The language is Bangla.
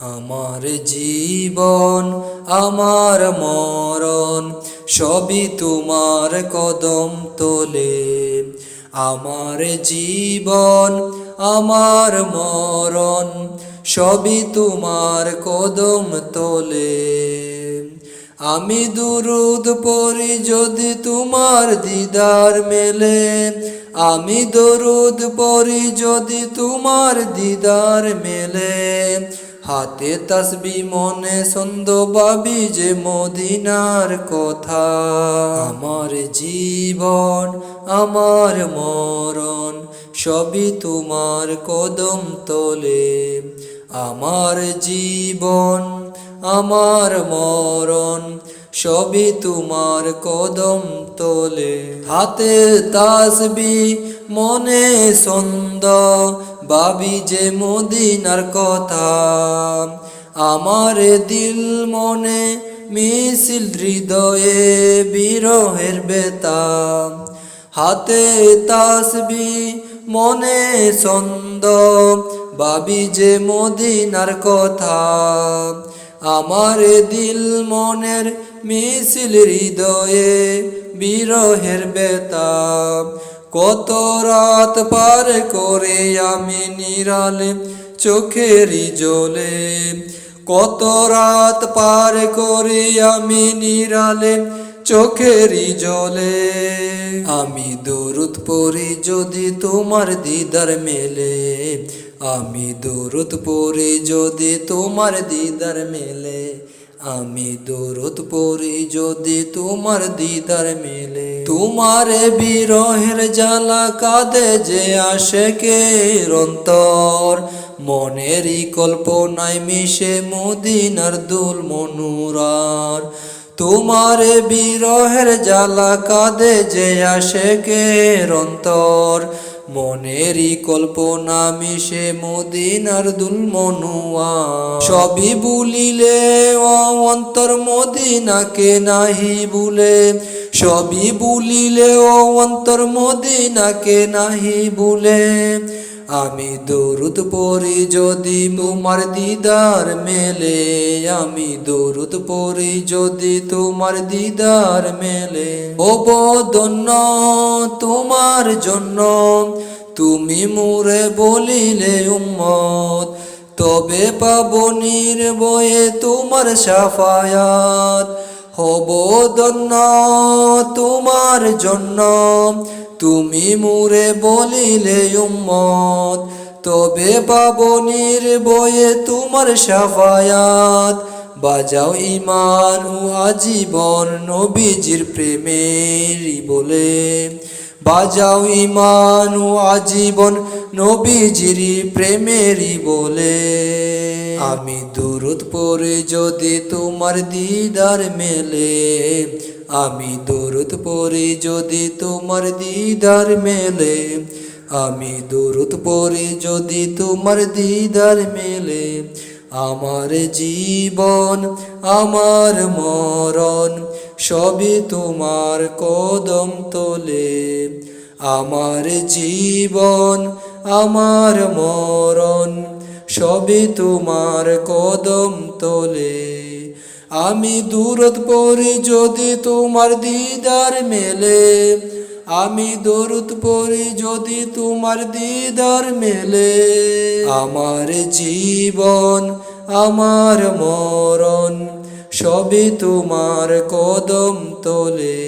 আমার জীবন আমার মরণ সবই তোমার কদম তলে। আমার জীবন আমার মরণ সবই তোমার কদম তলে। আমি দুরুদ পড়ি যদি তোমার দিদার মেলে, আমি দরুদ পড়ি যদি তোমার দিদার মেলে। হাতে তাসবি মনে ছন্দ ভাবি যে মদিনার কথা। আমার জীবন আমার মরণ সবই তোমার কদম তলে। আমার জীবন আমার মরণ সবই তোমার কদম তলে। হাতে তাসবি মনে ছন্দ ভাবি যে মদিনার কথা। আমার দিল মনে মিছিল হৃদয়ে বিরহের বেতা। হাতে তাসবি মনে ছন্দ ভাবি যে মদিনার কথা। আমার দিল মনের মিছিল হৃদয়ে বিরহের বেতা। কত রাত পার করে আমি নিরালে চোখেরই জলে। কত রাত পার করে আমি নিরালে চোখেরই জলে। আমি দরুদ পড়ি যদি তোমার দিদার মেলে, আমি দরুদ পড়ি যদি তোমার দিদার মেলে। আমি দরুদ পড়ি যদি তোমার দিদার মেলে। তোমার বিরহের জ্বালা কাঁদে যে আশেকের অন্তর, মনেরই কল্পনায় মিশে মদিনার দুল মনুরার। তোমার বিরহের জ্বালা কাঁদে যে আশেকের অন্তর, মনেরই কল্পনা মিশে মদিনার দুল মনুয়ার। সবই ভুলিলে অন্তর মদিনাকে নাহি ভুলে, সবই ভুলিলে অন্তর মদিনাকে নাহি ভুলে। আমি দরুদ পড়ি যদি তোমার দিদার মেলে, আমি দরুদ পড়ি যদি তোমার দিদার মেলে। ও বদন্য তোমার জন্য তুমি মোরে বলিলে উম্মত, তবে পাবো নির্ভয়ে তোমার শাফায়াত। হব ধন্য তোমার জন্য তুমি মোরে বলিলে উম্মত, তবে পাবো নির্ভয়ে তোমার শাফায়াত। বাজাও ঈমান ও আজীবন নবীজির প্রেমেরই বলে, বাজাও ঈমান ও আজীবন নবীজির প্রেমেরই বলে। আমি দরুদ পড়ি যদি তোমার দিদার মেলে, আমি দরুদ পড়ি যদি তোমার দিদার মেলে। আমি দরুদ পড়ি যদি তোমার দিদার মেলে। আমার জীবন আমার মরণ সবই তোমার কদম তলে। আমার জীবন আমার মরণ সবই তোমার কদম তলে। আমি দরুদ পড়ি যদি তোমার দিদার মেলে, আমি দরুদ পড়ি যদি তোমার দিদার মেলে। আমার জীবন আমার মরণ সবই তোমার কদম তলে।